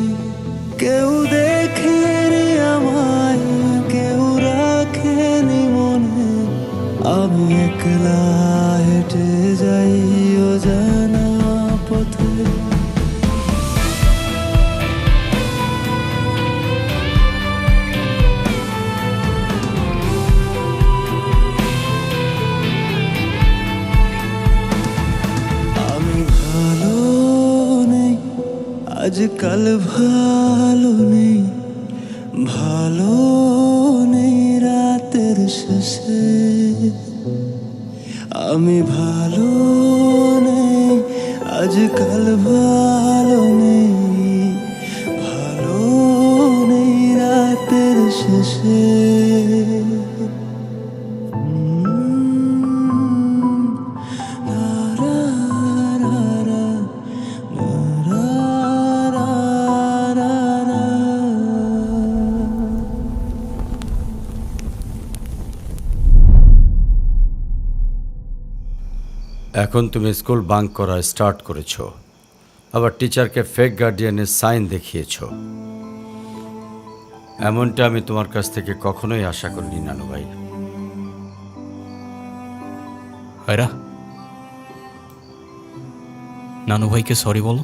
কেউ দেখেনি আমায়, কেউ রাখেনি মনে, আমি একলা হেঁটে যাই অজানা পথে। আমি ভালো নেই, আজকাল ভালো নেই, ভালো নেই রাতের শেষে। আমি ভালো নেই, আজকাল ভালো নেই, ভালো নেই রাতের শেষে। এখন তুমি স্কুল বাঙ্ক করা স্টার্ট করেছো, আবার টিচারকে ফেক গার্ডিয়ানের সাইন দেখিয়েছো। এমনটা আমি তোমার কাছ থেকে কখনোই আশা করিনি নানু ভাই। হায়রা, নানু ভাইকে সরি বলো।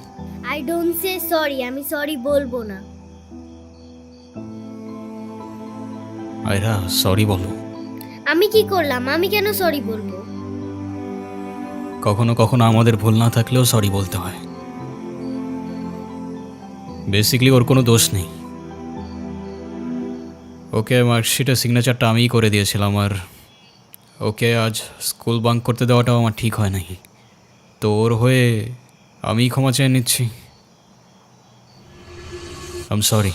আই ডোন্ট সে সরি, আমি সরি বলবো না। আয়রা সরি বলো। আমি কি করলাম? আমি কেন সরি বলবো? কখনো কখনো আমাদের ভুল না থাকলেও সরি বলতে হয়। বেসিক্যালি ওর কোনো দোষ নেই। ওকে মার্কশিটের সিগনেচারটা আমিই করে দিয়েছিলাম, আর ওকে আজ স্কুল বাঙ্ক করতে দেওয়াটাও আমার ঠিক হয় নাই। তো ওর হয়ে আমিই ক্ষমা চেয়ে নিচ্ছি। I am sorry.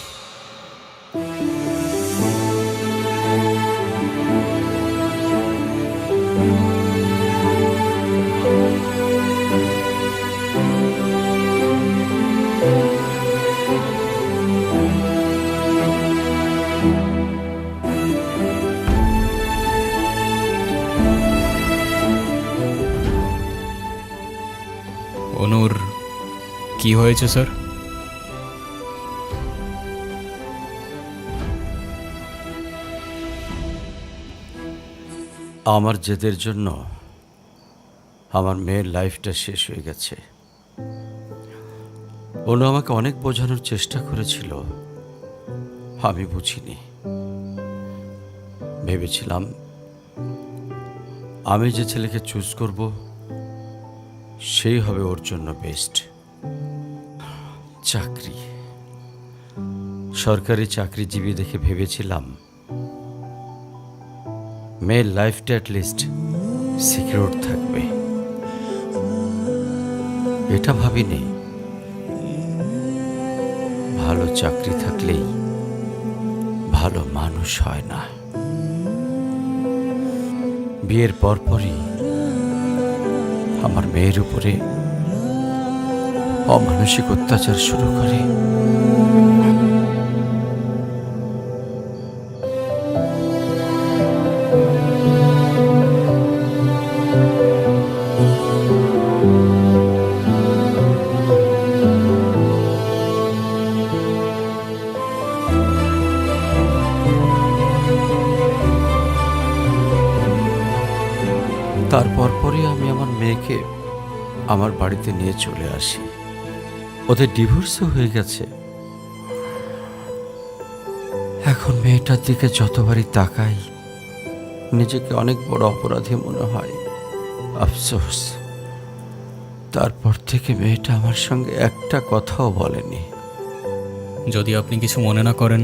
অনুর কি হয়েছে স্যার? আমার জেদের জন্য আমার মেয়ের লাইফটা শেষ হয়ে গেছে। অনু আমাকে অনেক বোঝানোর চেষ্টা করেছিল, আমি বুঝিনি। ভেবেছিলাম আমি যে ছেলেকে চুজ করব সেই হবে ওর জন্য বেস্ট। চাকরি, সরকারি চাকরিজীবী দেখে ভেবেছিলাম মেয়ের লাইফটা অ্যাটলিস্ট সিকিউর থাকবে। এটা ভাবিনি ভালো চাকরি থাকলেই ভালো মানুষ হয় না। বিয়ের পরপরই আমার মেয়ের উপরে অমানসিক অত্যাচার শুরু করে। তারপর পরই আমি আমার মেয়েকে আমার বাড়িতে নিয়ে চলে আসি। ওদের ডিভোর্সও হয়ে গেছে। এখন মেয়েটার দিকে যতবারই তাকাই নিজেকে অনেক বড় অপরাধী মনে হয়। আফসোস, তারপর থেকে মেয়েটা আমার সঙ্গে একটা কথাও বলেনি। যদি আপনি কিছু মনে না করেন,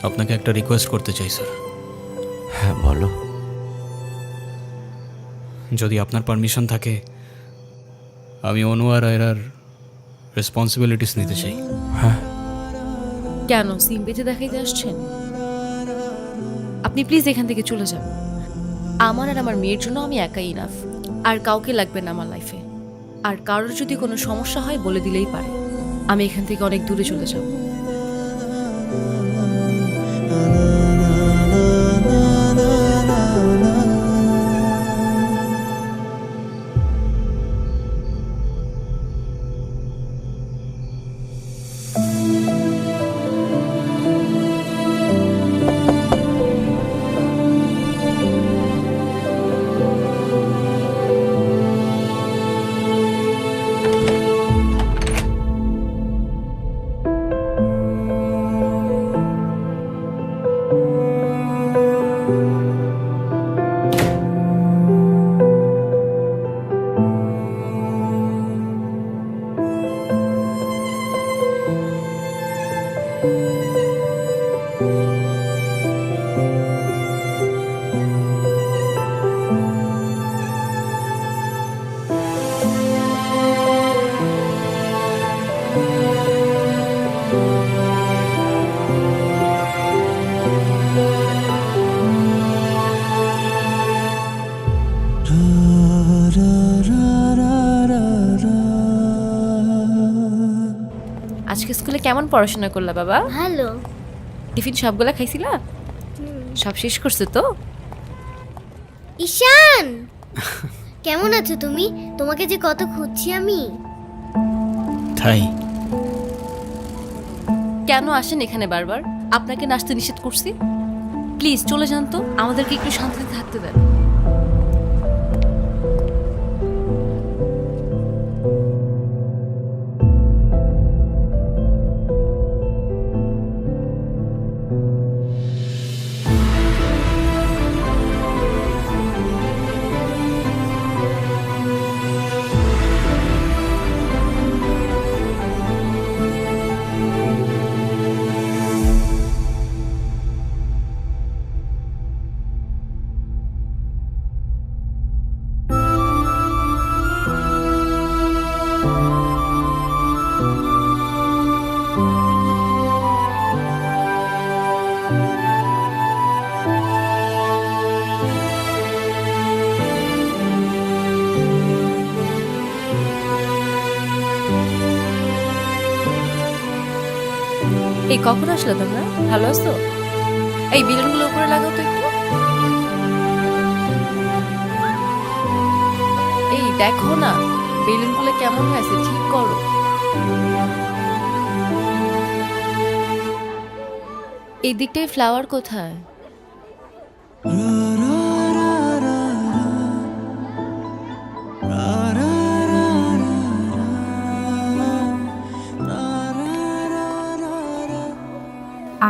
আপনাকে একটা রিকোয়েস্ট করতে চাই স্যার। হ্যাঁ বলো। যদি আপনার পারমিশন থাকে, আমি অনু আর আয়রার রেসপন্সিবিলিটিস নিতে চাই। হ্যাঁ। কেন সিম বেঁধে দেখাইতে আসছেন? আপনি প্লিজ এখান থেকে চলে যান। আমার আর আমার মেয়ের জন্য আমি একাই ইনাফ, আর কাউকে লাগবে না আমার লাইফে। আর কারোর যদি কোনো সমস্যা হয় বলে দিলেই পারে। আমি এখান থেকে অনেক দূরে চলে যাব। আজকে স্কুলে কেমন পড়াশোনা করলা বাবা? ভালো। টিফিন সবগুলা খাইছিলা? সব শেষ করছে তো? ঈশান, কেমন আছো তুমি? তোমাকে যে কত খুঁজছি আমি। তাই কেন আসেন এখানে বারবার? আপনাকে নাচতে নিষেধ করছি? প্লিজ চলে যান তো, আমাদেরকে একটু শান্তিতে থাকতে দেন। এই কখন আসলে তোমরা? ভালো আছো? এই বেলুনগুলো উপরে লাগাও তো একটু। এই দেখো না বেলুনগুলো কেমন হয়েছে, ঠিক করো। এই দিকটায় ফ্লাওয়ার কোথায়?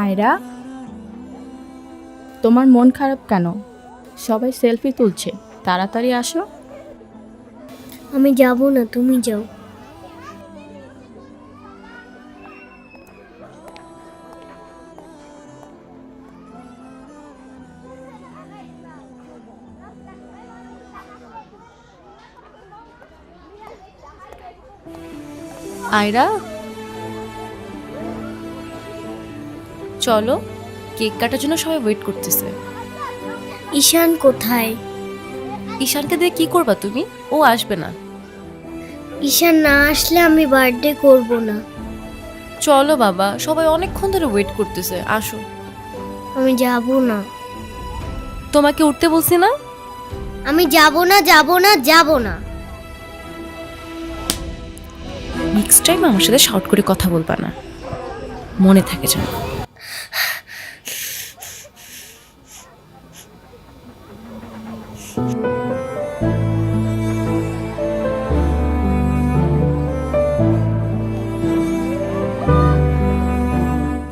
আয়রা, তোমার মন খারাপ কেন? সবাই সেলফি তুলছে, তাড়াতাড়ি আসো। আমি যাব না, তুমি যাও। আয়রা চলো, কেক কাটার জন্য সবাই ওয়েট করতেছে। ঈশান কোথায়? ঈশানকে দিয়ে কি করবা তুমি? ও আসবে না। ঈশান না আসলে আমি বার্থডে করব না। চলো বাবা, সবাই অনেকক্ষণ ধরে ওয়েট করতেছে, আসো। আমি যাব না। তোমাকে উঠতে বলছি না? আমি যাব না, যাব না, যাব না। নেক্সট টাইম আমার সাথে শর্ট করে কথা বলবা না, মনে থাকে যেন।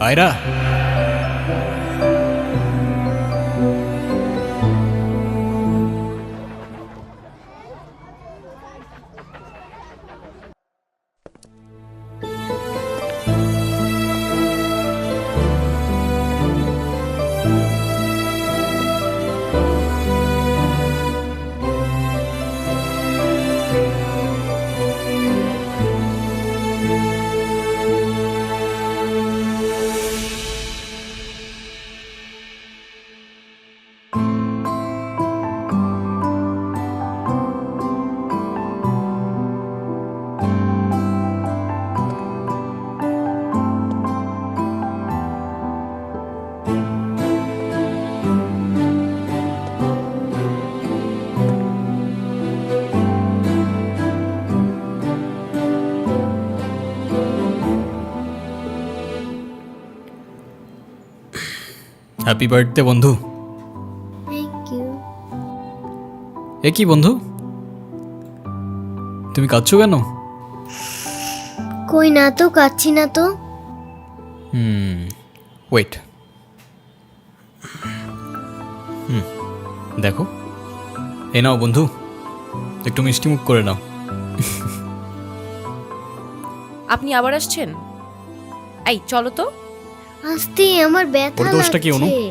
আয়রা, হ্যাপি বার্থডে বন্ধু। Thank you. এ কি বন্ধু, তুমি কাঁদছো কেন? কই না তো, কাচ্ছি না তো। ওয়েট, দেখো, এ নাও বন্ধু, একটু মিষ্টি মুখ করে নাও। আপনি আবার আসছেন? এই চলো তো। আস্তে, আমার ব্যথা ওর দোষটা কি অনু? লাগছে।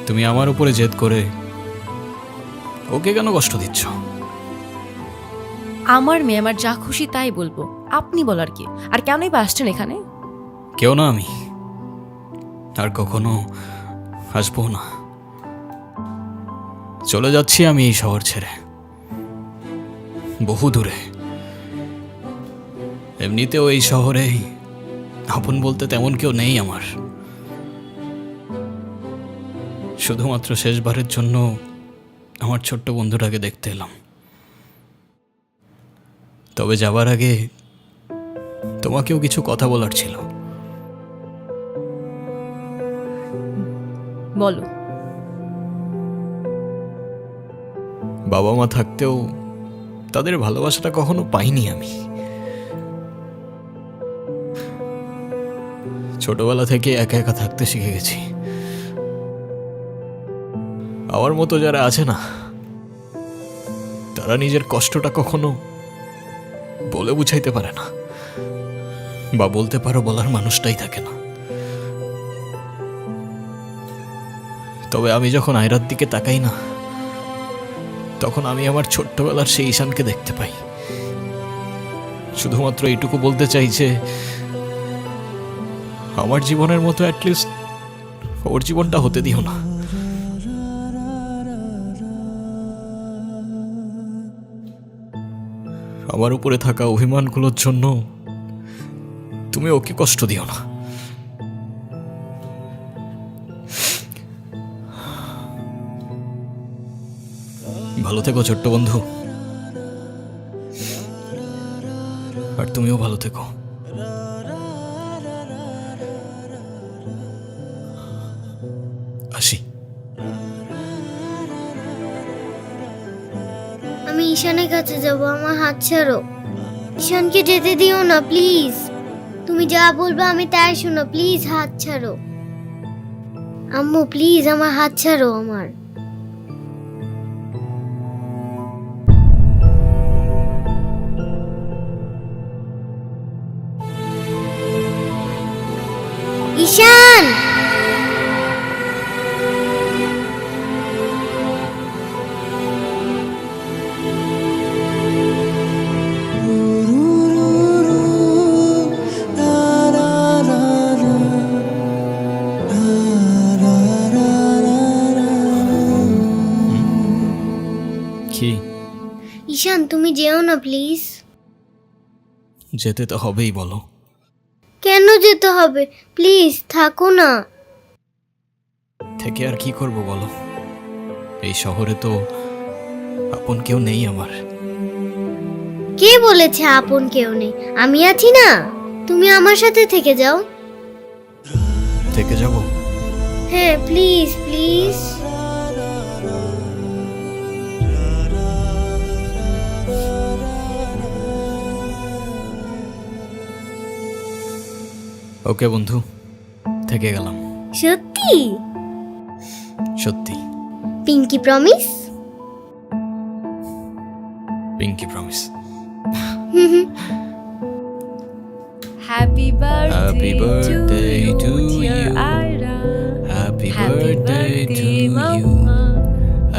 তুমি আমার উপরে জেদ করে ওকে কেন কষ্ট দিচ্ছ? আমার মেয়ে, আমার যা খুশি তাই বলবো, আপনি বলার কি? আর কেনই বা আসছেন এখানে? কেউ না আমি, আর কখনো আসবো না। চলে যাচ্ছি আমি এই শহর ছেড়ে, বহু দূরে। এমনিতেও এই শহরে আপন বলতে তেমন কেউ নেই আমার। শুধুমাত্র শেষবারের জন্য আমার ছোট্ট বন্ধুটাকে দেখতে এলাম। তবে যাবার আগে তোমাকেও কিছু কথা বলার ছিল। বলো। বাবা মা থাকতেও তাদের ভালোবাসাটা কখনো পাইনি আমি। ছোটবেলা থেকে একা একা থাকতে শিখে গেছি। আমার মতো যারা আছে না, তারা নিজের কষ্টটা কখনো বলে বুঝাইতে পারে না, বা বলতে পারো বলার মানুষটাই থাকে না। তবে আমি যখন আয়রার দিকে তাকাই না, তখন আমি আমার ছোট্টবেলার সেই ঈশানকে দেখতে পাই। শুধুমাত্র এইটুকু বলতে চাই যে আমার জীবনের মতো অ্যাটলিস্ট ওর জীবনটা হতে দিও না। আমার উপরে থাকা অভিমানগুলোর জন্য তুমি ওকে কষ্ট দিও না। ভালো থেকো ছোট্ট বন্ধু, আর তুমিও ভালো থেকো। আসি। আমি ঈশানের কাছে যাব, আমার হাত ছাড়ো। ঈশানকে যেতে দিও না প্লিজ। তুমি যা বলবে আমি তাই শোনো, প্লিজ হাত ছাড়ো। আম্মু প্লিজ আমার হাত ছাড়ো আমার। ঈশান, কি? ঈশান তুমি যেও না প্লিজ। যেতে তো হবেই, বলো। কেন যেতে হবে? প্লিজ থাকো না। থেকে আর কি করব বলো, এই শহরে তো আপন কেউ নেই আমার। কে বলেছে আপন কেউ নেই? আমি আছি না, তুমি আমার সাথে থেকে যাও। থেকে যাব? হ্যাঁ প্লিজ প্লিজ। ওকে বন্ধু, থেকে গেলাম। সত্যি? সত্যি। Pinky promise? Pinky promise. Happy Happy birthday to you. Ayra, Happy Happy birthday to birthday, you. Mama.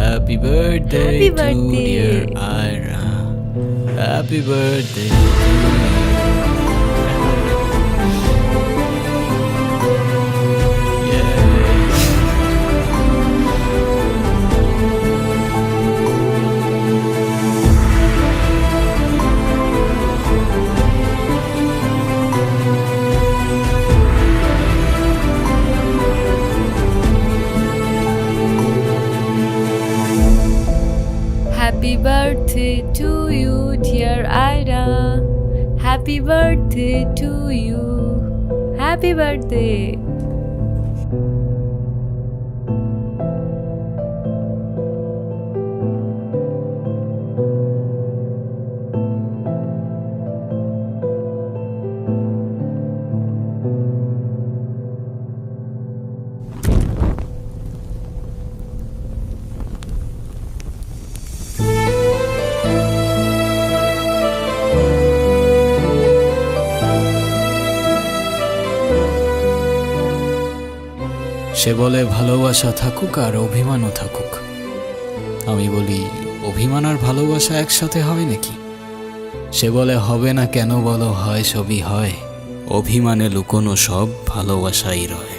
Happy birthday Happy to birthday. dear Ira. Happy birthday to you. Happy birthday to you, dear Ira. Happy birthday to you. Happy birthday. সে বলে ভালোবাসা থাকুক আর অভিমানও থাকুক। আমি বলি অভিমান আর ভালোবাসা একসাথে হয় নাকি? সে বলে হবে না কেন বলো, হয় সবই হয়, অভিমানে লুকোনো সব ভালোবাসাই রয়।